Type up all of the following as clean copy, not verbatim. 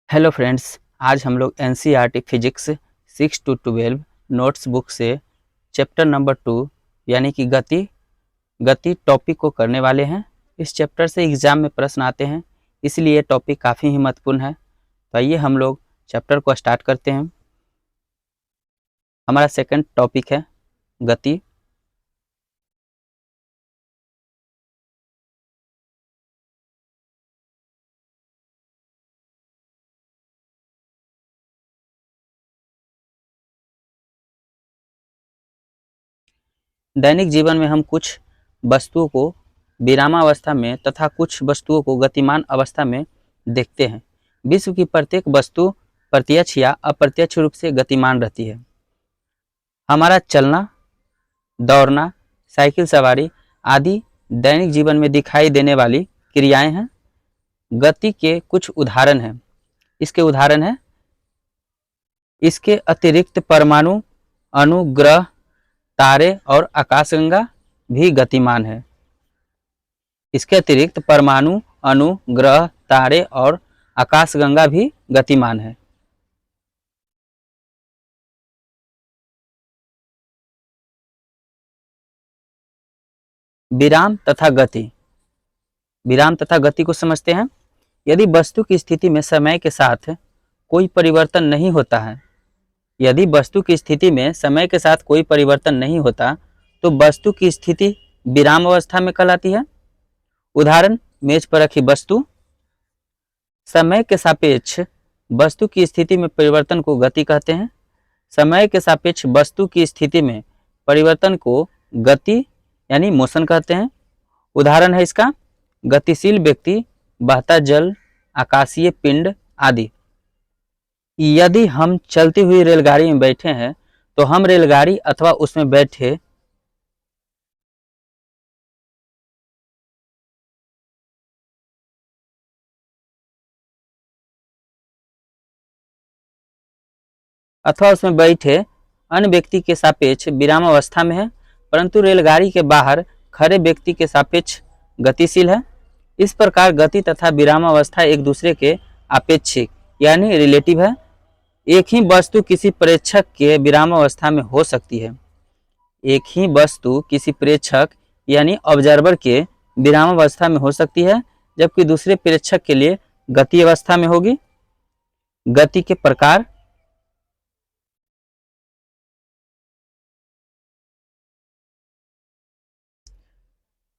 Hello friends, आज हम लोग NCERT physics 6 to 12 notes book से चैप्टर नंबर 2 यानी कि गति टॉपिक को करने वाले हैं। इस चैप्टर से एग्जाम में प्रश्न आते हैं, इसलिए टॉपिक काफ़ी ही महत्वपूर्ण है। तो आइए हम लोग चैप्टर को स्टार्ट करते हैं। हमारा सेकंड टॉपिक है गति। दैनिक जीवन में हम कुछ वस्तुओं को विरामावस्था में तथा कुछ वस्तुओं को गतिमान अवस्था में देखते हैं। विश्व की प्रत्येक वस्तु प्रत्यक्ष या अप्रत्यक्ष रूप से गतिमान रहती है। हमारा चलना, दौड़ना, साइकिल सवारी आदि दैनिक जीवन में दिखाई देने वाली क्रियाएं हैं। गति के कुछ उदाहरण हैं। इसके अतिरिक्त परमाणु, अणु, ग्रह, तारे और आकाशगंगा भी गतिमान है। इसके अतिरिक्त परमाणु, अणु, ग्रह, तारे और आकाशगंगा भी गतिमान है। विराम तथा गति। विराम तथा गति को समझते हैं। यदि वस्तु की स्थिति में समय के साथ कोई परिवर्तन नहीं होता है यदि वस्तु की स्थिति में समय के साथ कोई परिवर्तन नहीं होता तो वस्तु की स्थिति विराम अवस्था में कहलाती है। उदाहरण, मेज पर रखी वस्तु। समय के सापेक्ष वस्तु की स्थिति में परिवर्तन को गति कहते हैं। समय के सापेक्ष वस्तु की स्थिति में परिवर्तन को गति यानी मोशन कहते हैं। उदाहरण है इसका गतिशील व्यक्ति, बहता जल, आकाशीय पिंड आदि। यदि हम चलती हुई रेलगाड़ी में बैठे हैं तो हम रेलगाड़ी अथवा उसमें बैठे अन्य व्यक्ति के सापेक्ष विराम अवस्था में है, परंतु रेलगाड़ी के बाहर खड़े व्यक्ति के सापेक्ष गतिशील है। इस प्रकार गति तथा विराम अवस्था एक दूसरे के आपेक्षिक यानी रिलेटिव है। एक ही वस्तु किसी प्रेक्षक के विराम अवस्था में हो सकती है। एक ही वस्तु किसी प्रेक्षक यानी ऑब्जर्वर के विराम अवस्था में हो सकती है, जबकि दूसरे प्रेक्षक के लिए गति अवस्था में होगी। गति के प्रकार।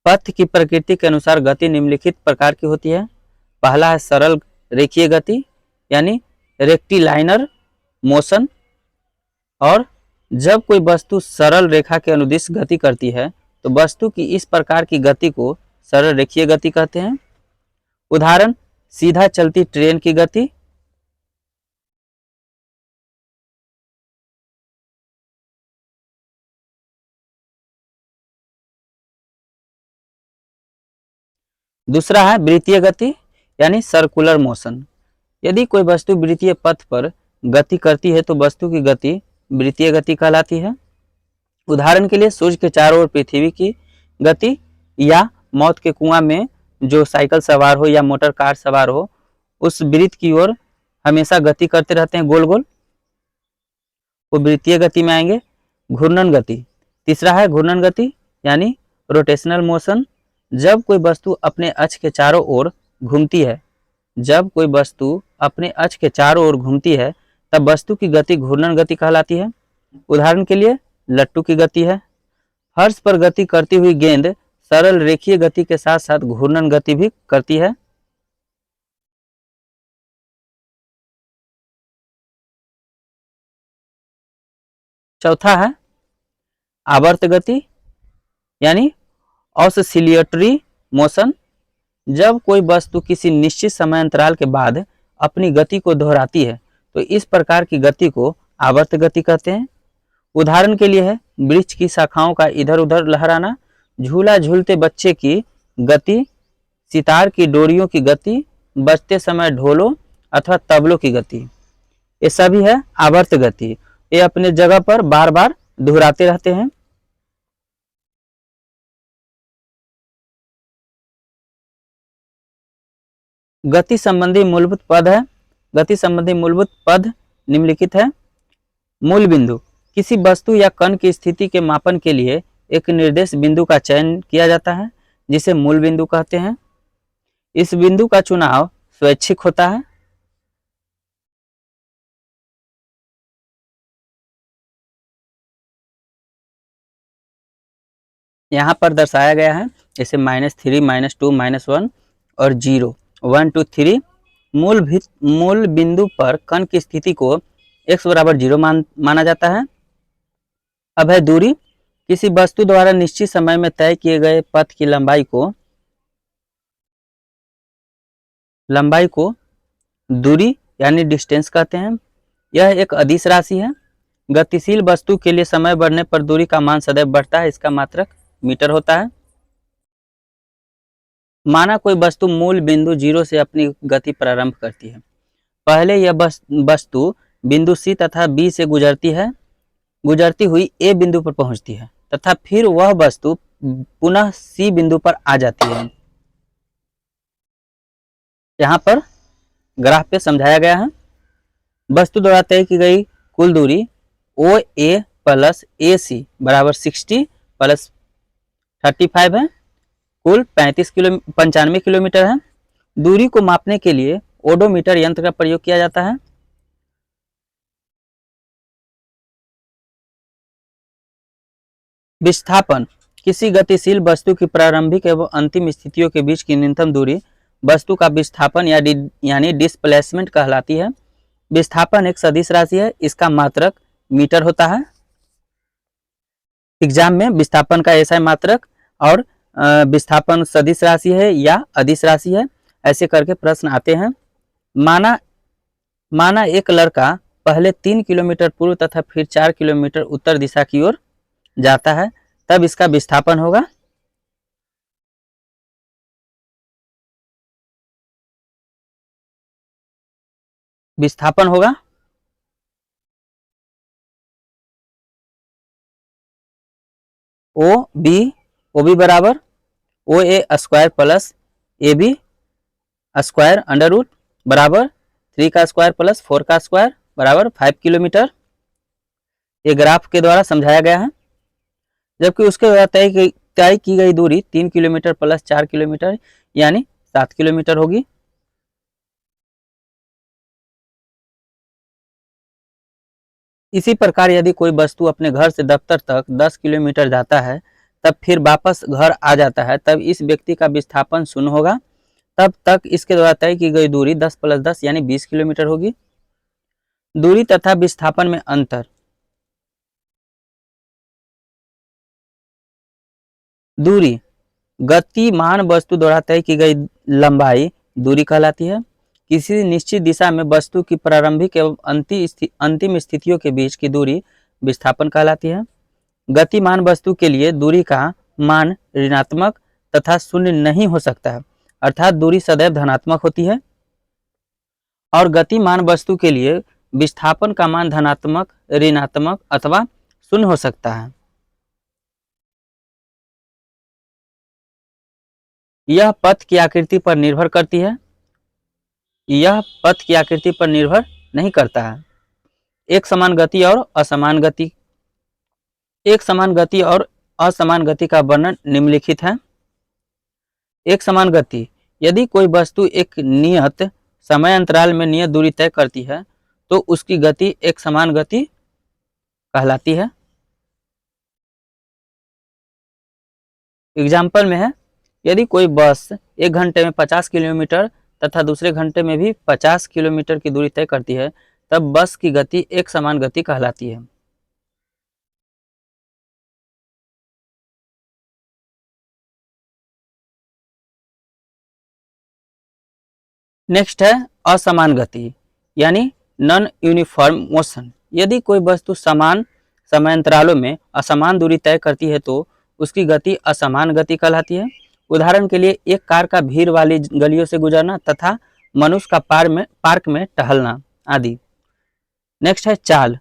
पथ की प्रकृति के अनुसार गति निम्नलिखित प्रकार की होती है। पहला है सरल रेखीय गति यानी रेक्टिलाइनर मोशन। और जब कोई वस्तु सरल रेखा के अनुदिश गति करती है तो वस्तु की इस प्रकार की गति को सरल रेखीय गति कहते हैं। उदाहरण, सीधा चलती ट्रेन की गति। दूसरा है वृत्तीय गति यानी सर्कुलर मोशन। यदि कोई वस्तु वृत्तीय पथ पर गति करती है तो वस्तु की गति वृत्तीय गति कहलाती है। उदाहरण के लिए सूर्य के चारों ओर पृथ्वी की गति, या मौत के कुआं में जो साइकिल सवार हो या मोटर कार सवार हो उस वृत्त की ओर हमेशा गति करते रहते हैं गोल गोल, वो वृत्तीय गति में आएंगे। घूर्णन गति। तीसरा है घूर्णन गति यानी रोटेशनल मोशन। जब कोई वस्तु अपने अक्ष के चारों ओर घूमती है तब वस्तु की गति घूर्णन गति कहलाती है। उदाहरण के लिए लट्टू की गति है। फर्श पर गति करती हुई गेंद सरल रेखीय गति के साथ साथ घूर्णन गति भी करती है। चौथा है आवर्त गति यानी ऑसिलेटरी मोशन। जब कोई वस्तु किसी निश्चित समय अंतराल के बाद अपनी गति को दोहराती है तो इस प्रकार की गति को आवर्त गति कहते हैं। उदाहरण के लिए है वृक्ष की शाखाओं का इधर उधर लहराना, झूला झूलते बच्चे की गति, सितार की डोरियों की गति, बजते समय ढोलों अथवा तबलों की गति। ये सभी है आवर्त गति। ये अपने जगह पर बार बार दोहराते रहते हैं। गति संबंधी मूलभूत पद है गति संबंधी मूलभूत पद निम्नलिखित है। मूल बिंदु, किसी वस्तु या कण की स्थिति के मापन के लिए एक निर्देश बिंदु का चयन किया जाता है, जिसे मूल बिंदु कहते हैं। इस बिंदु का चुनाव स्वैच्छिक होता है। यहाँ पर दर्शाया गया है जैसे -3, -2, -1 और 0, 1, 2, 3। मूल बिंदु पर कण की स्थिति को x बराबर 0 माना जाता है। अब है दूरी, किसी वस्तु द्वारा निश्चित समय में तय किए गए पथ की लंबाई को दूरी यानी डिस्टेंस कहते हैं। यह एक अदिश राशि है। गतिशील वस्तु के लिए समय बढ़ने पर दूरी का मान सदैव बढ़ता है, इसका मात्रक मीटर होता है। माना कोई वस्तु मूल बिंदु 0 से अपनी गति प्रारंभ करती है। पहले यह वस्तु बिंदु C तथा B से गुजरती हुई A बिंदु पर पहुंचती है तथा फिर वह वस्तु पुनः C बिंदु पर आ जाती है। यहाँ पर ग्राफ पे समझाया गया है। वस्तु द्वारा तय की गई कुल दूरी OA प्लस AC बराबर 60 प्लस 35 है, कुल 95 किलोमीटर है। दूरी को मापने के लिए ओडोमीटर यंत्र का प्रयोग किया जाता है। विस्थापन, किसी गतिशील वस्तु की प्रारंभिक एवं अंतिम स्थितियों के बीच की न्यूनतम दूरी वस्तु का विस्थापन यानी डिस्प्लेसमेंट कहलाती है। विस्थापन एक सदिश राशि है, इसका मात्रक मीटर होता है। एग्जाम में विस्थापन का ऐसा मात्रक और विस्थापन सदिश राशि है या अदिश राशि है, ऐसे करके प्रश्न आते हैं। माना एक लड़का पहले 3 किलोमीटर पूर्व तथा फिर 4 किलोमीटर उत्तर दिशा की ओर जाता है, तब इसका विस्थापन होगा। विस्थापन होगा OB बराबर OA square plus AB square under root बराबर 3 का स्क्वायर प्लस 4 का स्क्वायर बराबर 5 किलोमीटर। ये ग्राफ के द्वारा समझाया गया है। जबकि उसके द्वारा तय की गई दूरी 3 किलोमीटर प्लस 4 किलोमीटर यानी 7 किलोमीटर होगी। इसी प्रकार यदि कोई वस्तु अपने घर से दफ्तर तक 10 किलोमीटर जाता है, तब फिर वापस घर आ जाता है, तब इस व्यक्ति का विस्थापन 0 होगा। तब तक इसके द्वारा तय की गई दूरी 10 + 10 यानी 20 किलोमीटर होगी। दूरी तथा विस्थापन में अंतर, दूरी गतिमान वस्तु द्वारा तय की गई लंबाई दूरी कहलाती है। किसी निश्चित दिशा में वस्तु की प्रारंभिक एवं अंतिम स्थितियों के बीच की दूरी विस्थापन कहलाती है। गतिमान वस्तु के लिए दूरी का मान ऋणात्मक तथा शून्य नहीं हो सकता है, अर्थात दूरी सदैव धनात्मक होती है। और गतिमान वस्तु के लिए विस्थापन का मान धनात्मक, ऋणात्मक अथवा शून्य हो सकता है। यह पथ की आकृति पर निर्भर करती है। यह पथ की आकृति पर निर्भर नहीं करता है। एक समान गति और असमान गति, एक समान गति और असमान गति का वर्णन निम्नलिखित है। एक समान गति, यदि कोई वस्तु एक नियत समय अंतराल में नियत दूरी तय करती है, तो उसकी गति एक समान गति कहलाती है। एग्जाम्पल में है, यदि कोई बस 1 घंटे में 50 किलोमीटर तथा दूसरे घंटे में भी 50 किलोमीटर की दूरी तय करती है, तब बस की गति एक समान गति कहलाती है। नेक्स्ट है असमान गति यानी नॉन यूनिफॉर्म मोशन। यदि कोई वस्तु समान समयांतरालों में असमान दूरी तय करती है, तो उसकी गति असमान गति कहलाती है। उदाहरण के लिए एक कार का भीड़ वाली गलियों से गुजरना तथा मनुष्य का पार्क में टहलना आदि। नेक्स्ट है चाल,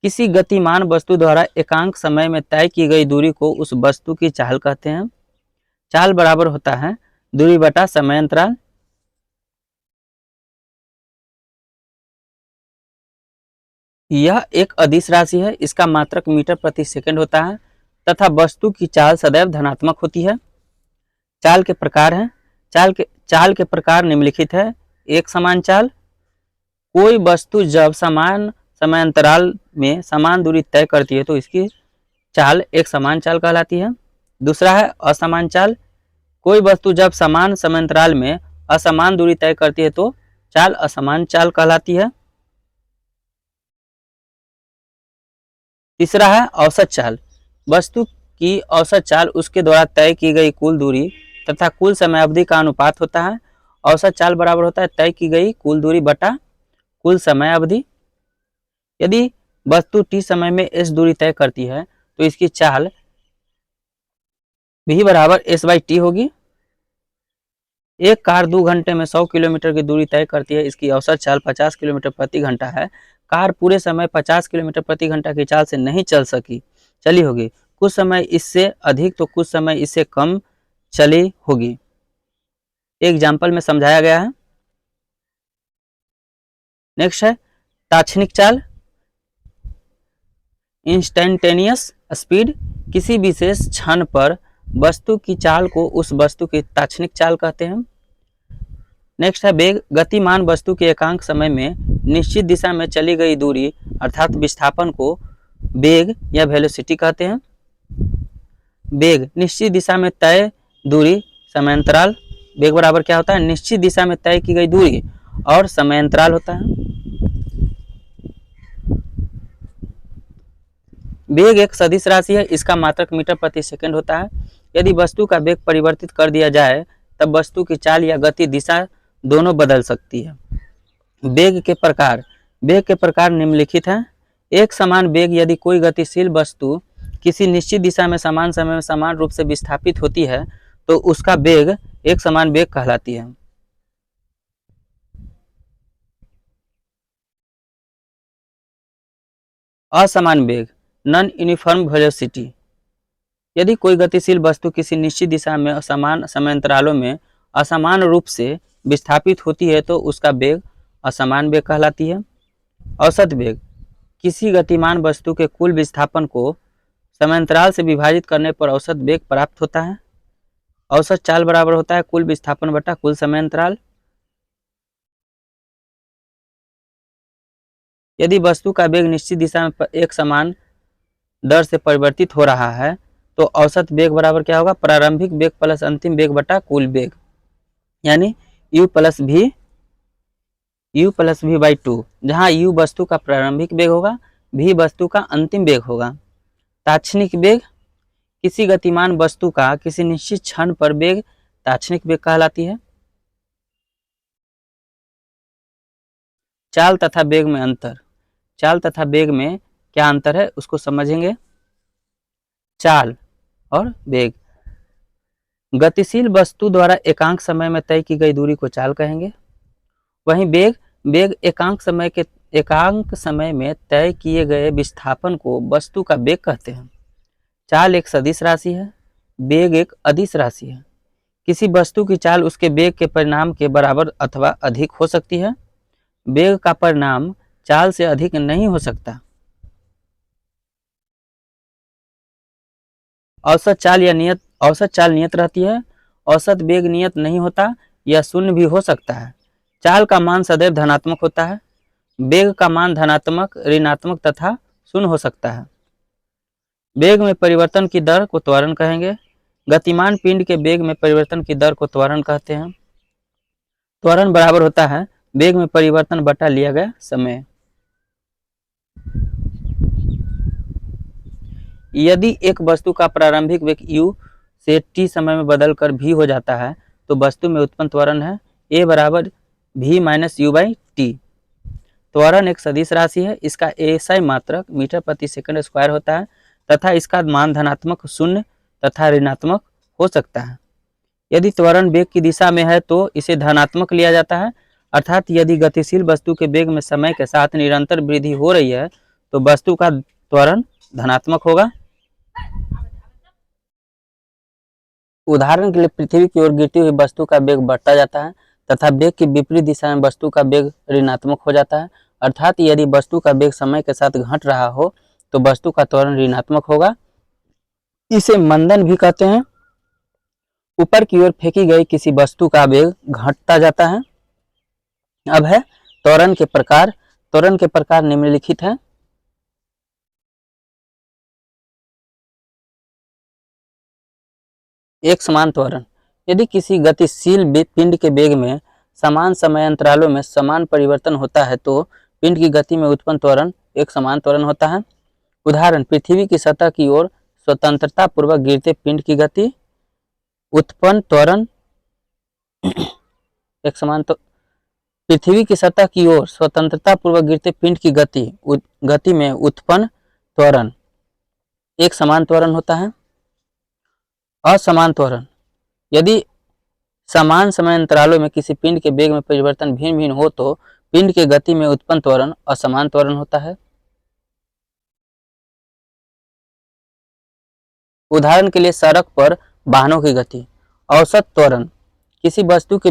किसी गतिमान वस्तु द्वारा एकांक समय में तय की गई दूरी को उस वस्तु की चाल कहते हैं। चाल बराबर होता है दूरी बटा समय अंतराल। यह एक अदिश राशि है, इसका मात्रक मीटर प्रति सेकंड होता है तथा वस्तु की चाल सदैव धनात्मक होती है। चाल के प्रकार हैं, चाल के प्रकार निम्नलिखित है। एक समान चाल, कोई वस्तु जब समान समयांतराल में समान दूरी तय करती है तो इसकी चाल एक समान चाल कहलाती है। दूसरा है असमान चाल, कोई वस्तु जब समान समयांतराल में असमान दूरी तय करती है तो चाल असमान चाल कहलाती है। तीसरा है औसत चाल, वस्तु की औसत चाल उसके द्वारा तय की गई कुल दूरी तथा कुल समय अवधि का अनुपात होता है। औसत चाल बराबर होता है तय की गई कुल दूरी बटा कुल समय अवधि। यदि वस्तु t समय में s दूरी तय करती है तो इसकी चाल v बराबर s/t होगी। एक कार 2 घंटे में 100 किलोमीटर की दूरी तय करती है, इसकी औसत चाल 50 किलोमीटर प्रति घंटा है। कार पूरे समय 50 किलोमीटर प्रति घंटा की चाल से नहीं चली होगी, कुछ समय इससे अधिक तो कुछ समय इससे कम चली होगी। एग्जाम्पल में समझाया गया है। नेक्स्ट है ताक्षणिक चाल, इंस्टेंटेनियस स्पीड, किसी विशेष क्षण पर वस्तु की चाल को उस वस्तु की ताक्षणिक चाल कहते हैं। नेक्स्ट है वेग, गतिमान वस्तु के एकांक समय में निश्चित दिशा में चली गई दूरी अर्थात विस्थापन को वेग या वेलोसिटी कहते हैं। वेग, निश्चित दिशा में तय दूरी समयांतराल, वेग बराबर क्या होता है, निश्चित दिशा में तय की गई दूरी और समयांतराल होता है। वेग एक सदिश राशि है, इसका मात्रक मीटर प्रति सेकंड होता है। यदि वस्तु का वेग परिवर्तित कर दिया जाए तब वस्तु की चाल या गति दिशा दोनों बदल सकती है। वेग के प्रकार निम्नलिखित हैं। एक समान वेग, यदि कोई गतिशील वस्तु किसी निश्चित दिशा में समान समय में समान रूप से विस्थापित होती है तो उसका वेग एक समान वेग कहलाती है। असमान वेग, नॉन यूनिफॉर्म वेलोसिटी, यदि कोई गतिशील वस्तु किसी निश्चित दिशा में असमान समयांतरालों में असमान रूप से विस्थापित होती है तो उसका वेग असमान वेग कहलाती है। औसत वेग, किसी गतिमान वस्तु के कुल विस्थापन को समयांतराल से विभाजित करने पर औसत वेग प्राप्त होता है। औसत चाल बराबर होता है कुल विस्थापन बटा कुल समयांतराल। यदि वस्तु का वेग निश्चित दिशा में एक समान दर से परिवर्तित हो रहा है तो औसत वेग बराबर क्या होगा, प्रारंभिक वेग प्लस अंतिम वेग बटा कुल वेग, यानी u प्लस v बाई 2, जहाँ u वस्तु का प्रारंभिक वेग होगा, v वस्तु का अंतिम वेग होगा। ताक्षणिक वेग, किसी गतिमान वस्तु का किसी निश्चित क्षण पर वेग ताक्षणिक वेग कहलाती है। चाल तथा वेग में अंतर, चाल तथा वेग में क्या अंतर है उसको समझेंगे। चाल और वेग, गतिशील वस्तु द्वारा एकांक समय में तय की गई दूरी को चाल कहेंगे। वहीं वेग एकांक समय में तय किए गए विस्थापन को वस्तु का वेग कहते हैं। चाल एक सदिश राशि है, वेग एक अदिश राशि है। किसी वस्तु की चाल उसके वेग के परिणाम के बराबर अथवा अधिक हो सकती है। वेग का परिणाम चाल से अधिक नहीं हो सकता। औसत चाल नियत रहती है। औसत वेग नियत नहीं होता, यह शून्य भी हो सकता है। चाल का मान सदैव धनात्मक होता है। वेग का मान धनात्मक, ऋणात्मक तथा शून्य हो सकता है। वेग में परिवर्तन की दर को त्वरण कहेंगे। गतिमान पिंड के वेग में परिवर्तन की दर को त्वरण कहते हैं। त्वरण बराबर होता है वेग में परिवर्तन बटा लिया गया समय। यदि एक वस्तु का प्रारंभिक वेग u से t समय में बदलकर v हो जाता है तो वस्तु में उत्पन्न त्वरण है a बराबर v minus u by T. त्वरण एक सदिश राशि है, इसका एसआई मात्रक मीटर प्रति सेकंड स्क्वायर होता है तथा इसका मान धनात्मक, शून्य तथा ऋणात्मक हो सकता है। यदि त्वरण वेग की दिशा में है तो इसे धनात्मक लिया जाता है, अर्थात यदि गतिशील वस्तु के वेग में समय के साथ निरंतर वृद्धि हो रही है तो वस्तु का त्वरण धनात्मक होगा। उदाहरण के लिए पृथ्वी की ओर गिरती हुई वस्तु का वेग बढ़ता जाता है तथा वेग की विपरीत दिशा में वस्तु का वेग ऋणात्मक हो जाता है, अर्थात यदि वस्तु का वेग समय के साथ घट रहा हो तो वस्तु का त्वरण ऋणात्मक होगा। इसे मंदन भी कहते हैं। ऊपर की ओर फेंकी गई किसी वस्तु का वेग घटता जाता है। अब है त्वरण के प्रकार। त्वरण के प्रकार निम्नलिखित हैं। एक समान त्वरण। यदि किसी गतिशील पिंड के वेग में समान समय अंतरालों में समान परिवर्तन होता है तो पिंड की गति में उत्पन्न त्वरण एक समान त्वरण होता है। उदाहरण, पृथ्वी की सतह की ओर स्वतंत्रता पूर्वक गिरते पिंड की गति, उत्पन्न त्वरण एक समान। तो पृथ्वी की सतह की ओर स्वतंत्रता पूर्वक गिरते पिंड की गति में उत्पन्न त्वरण एक समान त्वरण होता है। असमान त्वरण। यदि समान समय अंतरालों में किसी पिंड के वेग में परिवर्तन भिन्न भिन्न हो तो पिंड के गति में उत्पन्न त्वरण असमान त्वरण होता है। उदाहरण के लिए सड़क पर वाहनों की गति। औसत त्वरण। किसी वस्तु के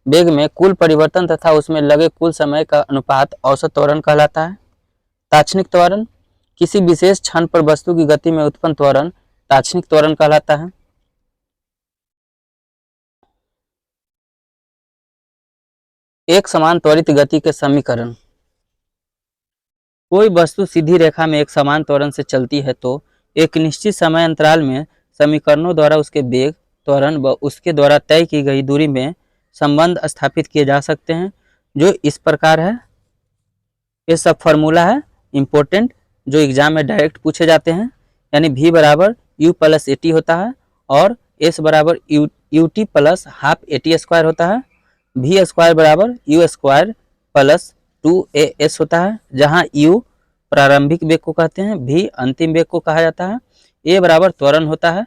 वेग में कुल परिवर्तन तथा उसमें लगे कुल समय का अनुपात औसत त्वरण कहलाता है। ताक्षणिक त्वरण। किसी विशेष क्षण पर वस्तु की गति में उत्पन्न त्वरण ताक्षणिक त्वरण कहलाता है। एक समान त्वरित गति के समीकरण। कोई वस्तु सीधी रेखा में एक समान त्वरण से चलती है तो एक निश्चित समय अंतराल में समीकरणों द्वारा उसके वेग, त्वरण व उसके द्वारा तय की गई दूरी में संबंध स्थापित किए जा सकते हैं, जो इस प्रकार है। ये सब फार्मूला है इम्पोर्टेंट, जो एग्जाम में डायरेक्ट पूछे जाते हैं। यानी v बराबर u प्लस ए टी होता है और s बराबर U T plus half A T square होता है। v स्क्वायर बराबर यू स्क्वायर प्लस 2as होता है, जहाँ u प्रारंभिक वेग को कहते हैं, v अंतिम वेग को कहा जाता है, a बराबर त्वरण होता है,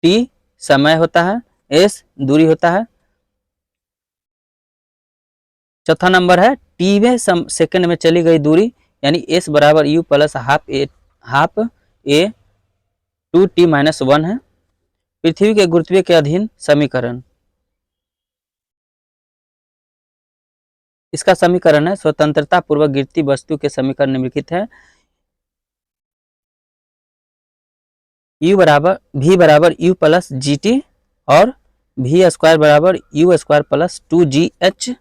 t समय होता है, s दूरी होता है। चौथा नंबर है टीवें सेकंड में चली गई दूरी, यानी s बराबर u प्लस हाफ ए 2t-1 है। पृथ्वी के गुरुत्व के अधीन समीकरण। इसका समीकरण है स्वतंत्रता पूर्वक गिरती वस्तु के समीकरण निम्नलिखित है। v बराबर u प्लस जी टी और v स्क्वायर बराबर u स्क्वायर प्लस 2gh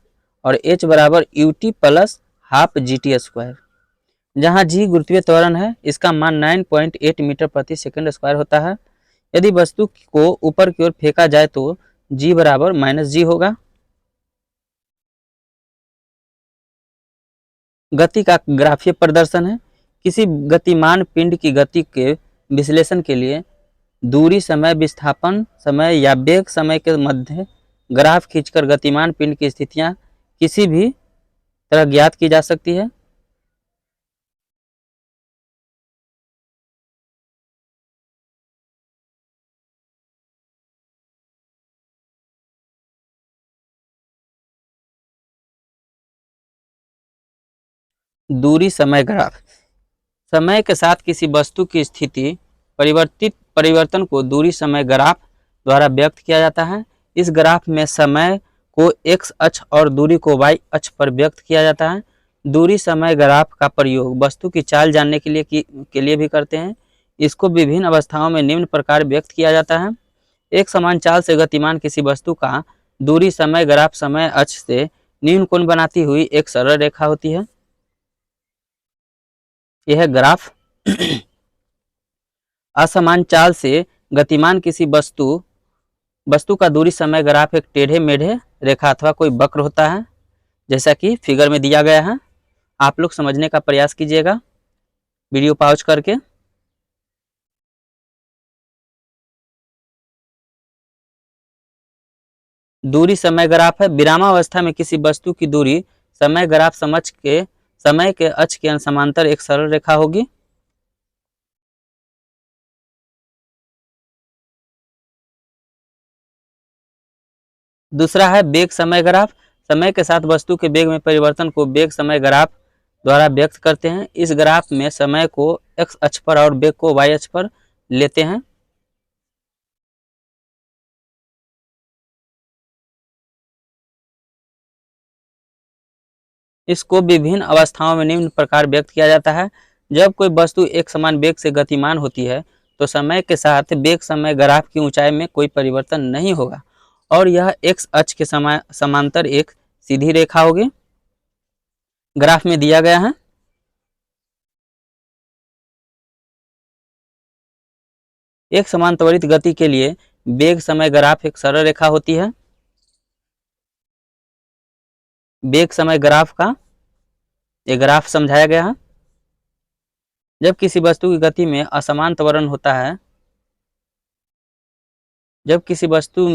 और h बराबर U T plus half G T square. जहाँ g गुरुत्वीय त्वरण है, इसका मान 9.8 मीटर प्रति सेकंड स्क्वायर होता है। यदि वस्तु को ऊपर की ओर फेंका जाए तो g बराबर -g होगा। गति का ग्राफीय प्रदर्शन है। किसी गतिमान पिंड की गति के विश्लेषण के लिए दूरी, समय, विस्थापन समय या वेग समय के मध्य ग्राफ खींचकर गतिमान पिंड की स्थितियां किसी भी तरह ज्ञात की जा सकती है। दूरी समय ग्राफ। समय के साथ किसी वस्तु की स्थिति परिवर्तन को दूरी समय ग्राफ द्वारा व्यक्त किया जाता है। इस ग्राफ में समय को x अक्ष और दूरी को y अक्ष पर व्यक्त किया जाता है। दूरी समय ग्राफ का प्रयोग वस्तु की चाल जानने के लिए भी करते हैं। इसको विभिन्न अवस्थाओं में निम्न प्रकार व्यक्त किया जाता है। एक समान चाल से गतिमान किसी वस्तु का दूरी समय ग्राफ समय अक्ष से न्यून कोण बनाती हुई एक सरल रेखा होती है। यह ग्राफ। असमान चाल से गतिमान किसी वस्तु का दूरी समय ग्राफ एक टेढ़े मेढ़े रेखा अथवा कोई वक्र होता है, जैसा कि फिगर में दिया गया है। आप लोग समझने का प्रयास कीजिएगा वीडियो पॉज करके। दूरी समय ग्राफ है। विरामावस्था में किसी वस्तु की दूरी समय ग्राफ समय के अक्ष के समांतर एक सरल रेखा होगी। दूसरा है वेग समय ग्राफ। समय के साथ वस्तु के वेग में परिवर्तन को वेग समय ग्राफ द्वारा व्यक्त करते हैं। इस ग्राफ में समय को x अक्ष पर और वेग को y अक्ष पर लेते हैं। इसको विभिन्न अवस्थाओं में निम्न प्रकार व्यक्त किया जाता है। जब कोई वस्तु एक समान वेग से गतिमान होती है तो समय के साथ वेग समय ग्राफ की ऊंचाई में कोई परिवर्तन नहीं होगा और यह एक्स अक्ष के समांतर एक सीधी रेखा होगी। ग्राफ में दिया गया है। एक समान त्वरित गति के लिए वेग समय ग्राफ एक सरल रेखा होती है। वेग समय ग्राफ का ये ग्राफ समझाया गया है। जब किसी वस्तु की गति में असमान त्वरण होता है, जब किसी वस्तु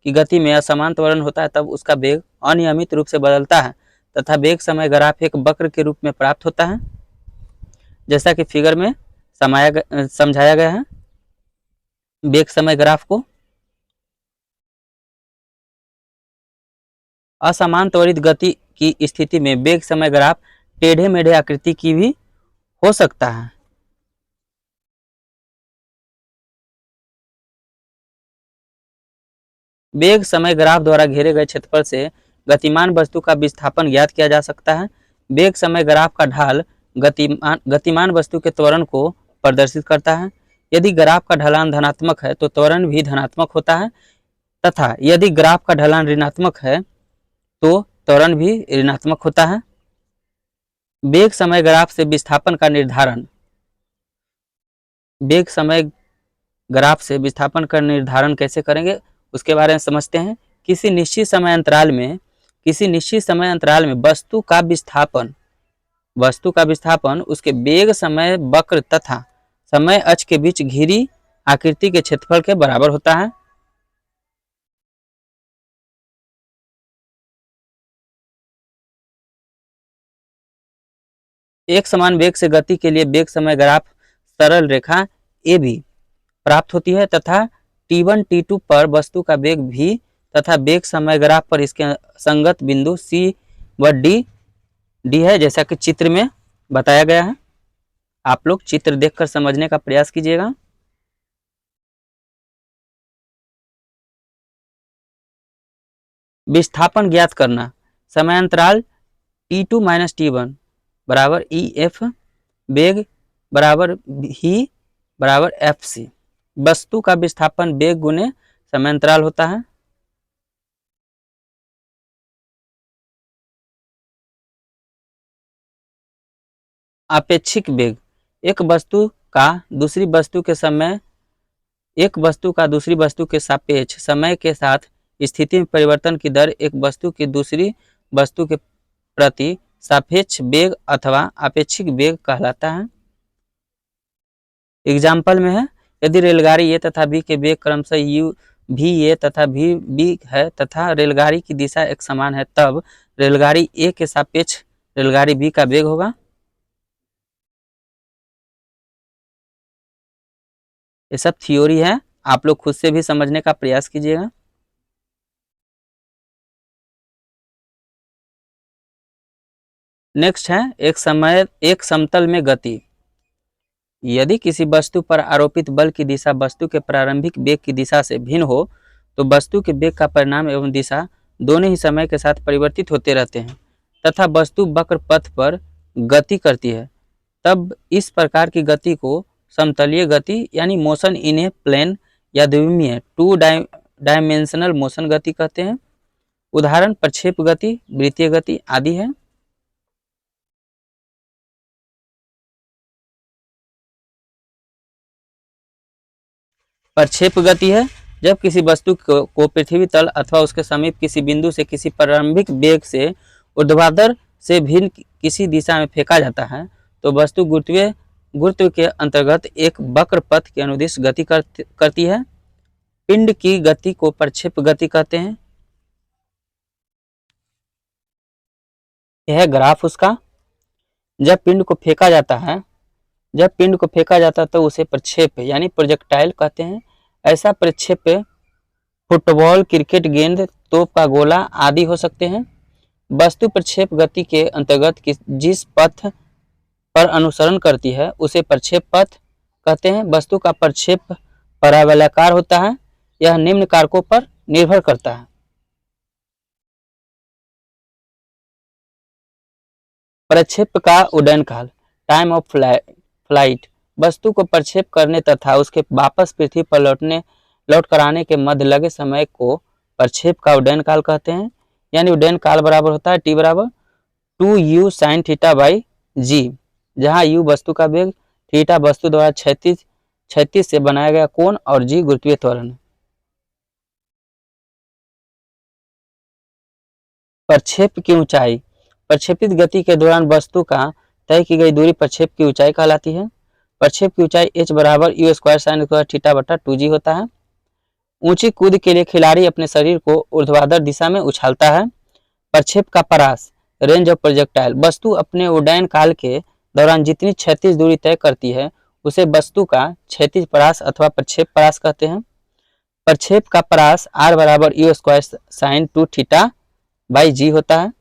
की गति में असमान त्वरण होता है तब उसका वेग अनियमित रूप से बदलता है तथा वेग समय ग्राफ एक वक्र के रूप में प्राप्त होता है, जैसा कि फिगर में समझाया गया है। वेग समय ग्राफ को असमान त्वरित गति की स्थिति में वेग समय ग्राफ टेढ़े मेढ़े आकृति की भी हो सकता है। वेग समय ग्राफ द्वारा घेरे गए क्षेत्रफल से गतिमान वस्तु का विस्थापन ज्ञात किया जा सकता है। वेग समय ग्राफ का ढाल गतिमान वस्तु के त्वरण को प्रदर्शित करता है। यदि ग्राफ का ढलान धनात्मक है तो त्वरण भी धनात्मक होता है तथा यदि ग्राफ का ढलान ऋणात्मक है तो त्वरण भी ऋणात्मक होता है। वेग समय ग्राफ से विस्थापन का निर्धारण। वेग समय ग्राफ से विस्थापन का निर्धारण कैसे करेंगे उसके बारे में समझते हैं। किसी निश्चित समय अंतराल में वस्तु का विस्थापन उसके वेग समय वक्र तथा समय अक्ष के बीच घिरी आकृति के क्षेत्रफल के बराबर होता है। एक समान वेग से गति के लिए वेग समय ग्राफ सरल रेखा ए भी प्राप्त होती है तथा T1 T2 पर वस्तु का वेग भी तथा वेग समय ग्राफ पर इसके संगत बिंदु C व D है, जैसा कि चित्र में बताया गया है। आप लोग चित्र देखकर समझने का प्रयास कीजिएगा। विस्थापन ज्ञात करना। समयांतराल T2 - T1 बराबर EF, वेग बराबर V बराबर FC। वस्तु का विस्थापन वेग गुने समयांतराल होता है। आपेक्षिक वेग। एक वस्तु का दूसरी वस्तु के सापेक्ष समय के साथ स्थिति में परिवर्तन की दर एक वस्तु की दूसरी वस्तु के प्रति सापेक्ष वेग अथवा आपेक्षिक वेग कहलाता है। एग्जाम्पल में है, यदि रेलगाड़ी ए तथा बी के वेग क्रमशः यू भी ए तथा भी बी है तथा रेलगाड़ी की दिशा एक समान है तब रेलगाड़ी ए के सापेक्ष रेलगाड़ी बी का वेग होगा। ये सब थ्योरी है, आप लोग खुद से भी समझने का प्रयास कीजिएगा। नेक्स्ट है एक समतल में गति। यदि किसी वस्तु पर आरोपित बल की दिशा वस्तु के प्रारंभिक वेग की दिशा से भिन्न हो तो वस्तु के वेग का परिणाम एवं दिशा दोनों ही समय के साथ परिवर्तित होते रहते हैं तथा वस्तु वक्र पथ पर गति करती है, तब इस प्रकार की गति को समतलीय गति यानी मोशन इन ए प्लेन या द्विमीय टू डायमेंशनल मोशन गति कहते हैं। उदाहरण प्रक्षेप गति, वृत्तीय गति आदि है। प्रक्षेप गति है जब किसी वस्तु को पृथ्वी तल अथवा उसके समीप किसी बिंदु से किसी प्रारंभिक वेग से ऊर्ध्वाधर से भिन्न किसी दिशा में फेंका जाता है तो वस्तु गुरुत्व के अंतर्गत एक वक्र पथ के अनुदिश गति करती है। पिंड की गति को प्रक्षेप गति कहते हैं। यह ग्राफ उसका। जब पिंड को फेंका जाता है तो उसे प्रक्षेप यानी प्रोजेक्टाइल कहते हैं। ऐसा प्रक्षेप फुटबॉल, क्रिकेट गेंद, तोप का गोला आदि हो सकते हैं। वस्तु प्रक्षेप गति के अंतर्गत जिस पथ पर अनुसरण करती है उसे प्रक्षेप पथ कहते हैं। वस्तु का प्रक्षेप परावलयाकार होता है। यह निम्न कारकों पर निर्भर करता है। प्रक्षेप का उड्डयन काल, टाइम ऑफ फ्लाइट, वस्तु को प्रक्षेप करने तथा उसके वापस पृथ्वी पर लौट कर आने के मध्य लगे समय को प्रक्षेप का उड्डयन काल कहते हैं। यानी उड्डयन काल बराबर होता है टी बराबर 2u sin थीटा बाई जी, जहाँ u वस्तु का वेग, थीटा वस्तु द्वारा क्षैतिज से बनाया गया कोण और जी गुरुत्वीय त्वरण। प्रक्षेप की ऊंचाई, प्रक्षेपित गति के दौरान वस्तु का तय की गई दूरी प्रक्षेप की ऊंचाई कहलाती है। प्रक्षेप की ऊंचाई h बराबर u square sine square theta बटा 2g होता है। ऊंची कूद के लिए खिलाड़ी अपने शरीर को ऊर्ध्वाधर दिशा में उछालता है। प्रक्षेप का परास, रेंज ऑफ प्रोजेक्टाइल, वस्तु अपने उड्डयन काल के दौरान जितनी क्षैतिज दूरी तय करती है उसे वस्तु का क्षैतिज परास अथवा प्रक्षेप परास कहते हैं। प्रक्षेप का परास r बराबर u square sine 2 theta by g होता है।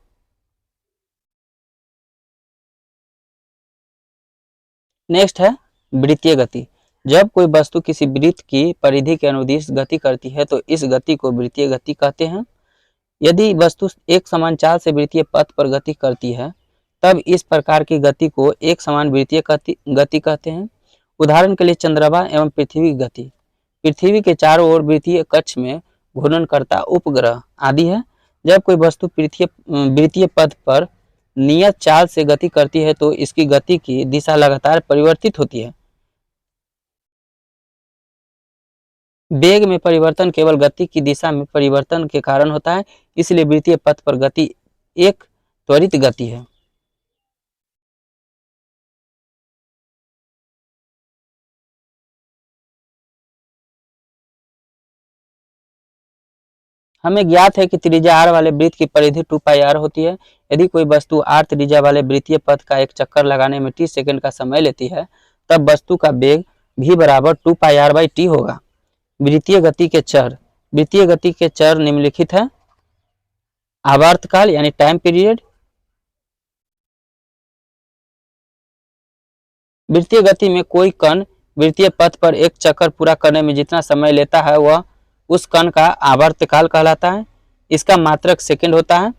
नेक्स्ट है वृत्तीय गति। जब कोई वस्तु किसी वृत्त की परिधि के अनुदिश गति करती है तो इस गति को वृत्तीय गति कहते हैं। यदि वस्तु एक समान चाल से वृत्तीय पथ पर गति करती है तब इस प्रकार की गति को एक समान वृत्तीय गति कहते हैं। उदाहरण के लिए चंद्रमा एवं पृथ्वी की गति, पृथ्वी के चारों ओर वृत्तीय कक्ष में घूर्णन करता उपग्रह आदि है। जब कोई वस्तु वृत्तीय पथ पर नियत चाल से गति करती है तो इसकी गति की दिशा लगातार परिवर्तित होती है। वेग में परिवर्तन केवल गति की दिशा में परिवर्तन के कारण होता है, इसलिए वृत्तीय पथ पर गति एक त्वरित गति है। हमें ज्ञात है कि त्रिज्या r वाले वृत्त की परिधि 2 पाई r होती है। यदि कोई वस्तु r त्रिज्या वाले वृत्तीय पथ का एक चक्कर लगाने में t सेकंड का समय लेती है तब वस्तु का वेग v बराबर 2 पाई r बाई टी होगा। वृत्तीय गति के चर, वृत्तीय गति के चर निम्नलिखित है। आवर्तकाल यानी टाइम पीरियड, वृत्तीय गति में कोई कण वृत्तीय पथ पर एक चक्कर पूरा करने में जितना समय लेता है वह उस कण का आवर्तकाल कहलाता है। इसका मात्रक सेकंड होता है।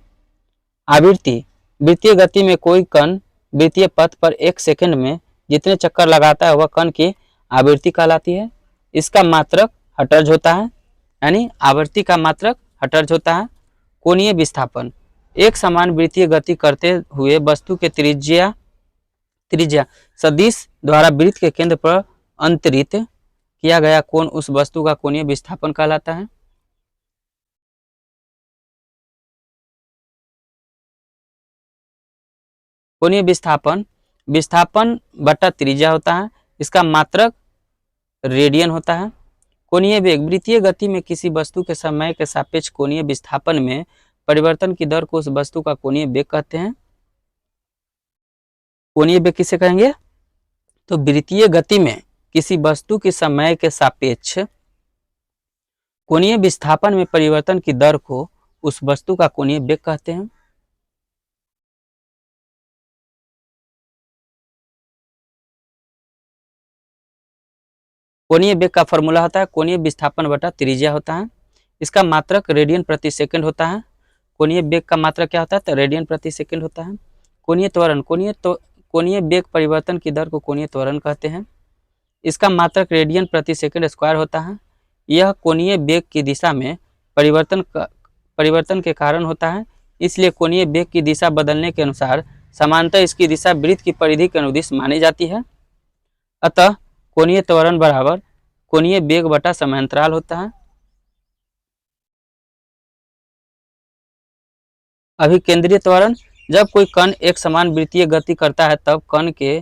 आवृत्ति, वृत्तीय गति में कोई कण वृत्तीय पथ पर एक सेकंड में जितने चक्कर लगाता है वह कण की आवृत्ति कहलाती है। इसका मात्रक हर्ट्ज होता है, यानी आवृत्ति का मात्रक हर्ट्ज होता है। कोणीय विस्थापन, एक समान वृत्तीय गति करते हुए वस्तु के त्रिज्या सदिश द्वारा वृत्त के केंद्र पर अंतरित किया गया कोण उस वस्तु का कोणीय विस्थापन कहलाता है। कोणीय विस्थापन विस्थापन बटा त्रिज्या होता है। इसका मात्रक रेडियन होता है। कोणीय वेग, वृत्तीय गति में किसी वस्तु के समय के सापेक्ष कोणीय विस्थापन में परिवर्तन की दर को उस वस्तु का कोणीय वेग कहते हैं। कोणीय वेग किसे कहेंगे? तो वृत्तीय गति में किसी वस्तु के समय के सापेक्ष कोणीय विस्थापन में परिवर्तन की दर को उस वस्तु का कोणीय वेग कहते हैं। कोणीय वेग का फॉर्मूला होता है कोणीय विस्थापन बटा त्रिज्या होता है। इसका मात्रक रेडियन प्रति सेकंड होता है। कोणीय वेग का मात्रक क्या होता है? तो रेडियन प्रति सेकंड होता है। कोणीय त्वरण, कोणीय वेग परिवर्तन की दर को कोणीय त्वरण कहते हैं। इसका मात्रक रेडियन प्रति सेकंड स्क्वायर होता है। यह कोणीय वेग की दिशा में परिवर्तन के कारण होता है, इसलिए कोणीय वेग की दिशा बदलने के अनुसार समांतर इसकी दिशा वृत्त की परिधि के अनुदिश मानी जाती है। अतः कोणीय त्वरण बराबर कोणीय वेग बटा समांतराल होता है। अभिकेंद्रीय त्वरण, जब कोई कण एक समान वृत्तीय गति करता है तब कण के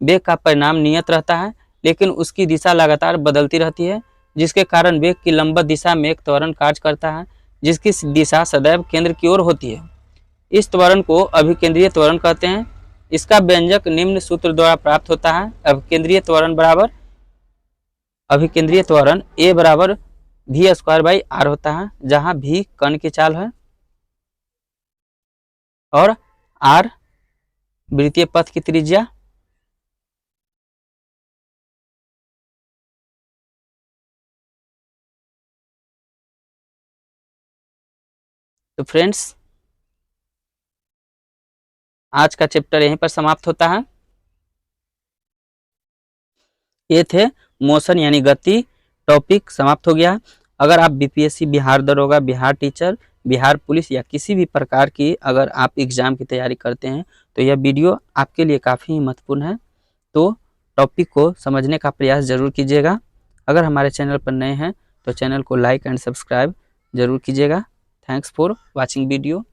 वेग का परिमाण नियत रहता है, लेकिन उसकी दिशा लगातार बदलती रहती है, जिसके कारण वेग की लंबवत दिशा में एक त्वरण कार्य करता है जिसकी दिशा सदैव केंद्र की ओर होती है। इस त्वरण को अभिकेंद्रीय त्वरण कहते हैं। इसका व्यंजक निम्न सूत्र द्वारा प्राप्त होता है। अभिकेंद्रीय त्वरण ए बराबर भी स्क्वायर बाई आर होता है, जहाँ भी कण की चाल है और आर वृत्तीय पथ की त्रिज्या। तो फ्रेंड्स, आज का चैप्टर यहीं पर समाप्त होता है। ये थे मोशन यानी गति, टॉपिक समाप्त हो गया। अगर आप बीपीएससी, बिहार दरोगा, बिहार टीचर, बिहार पुलिस या किसी भी प्रकार की अगर आप एग्ज़ाम की तैयारी करते हैं तो यह वीडियो आपके लिए काफ़ी महत्वपूर्ण है। तो टॉपिक को समझने का प्रयास ज़रूर कीजिएगा। अगर हमारे चैनल पर नए हैं तो चैनल को लाइक एंड सब्सक्राइब ज़रूर कीजिएगा। Thanks for watching video.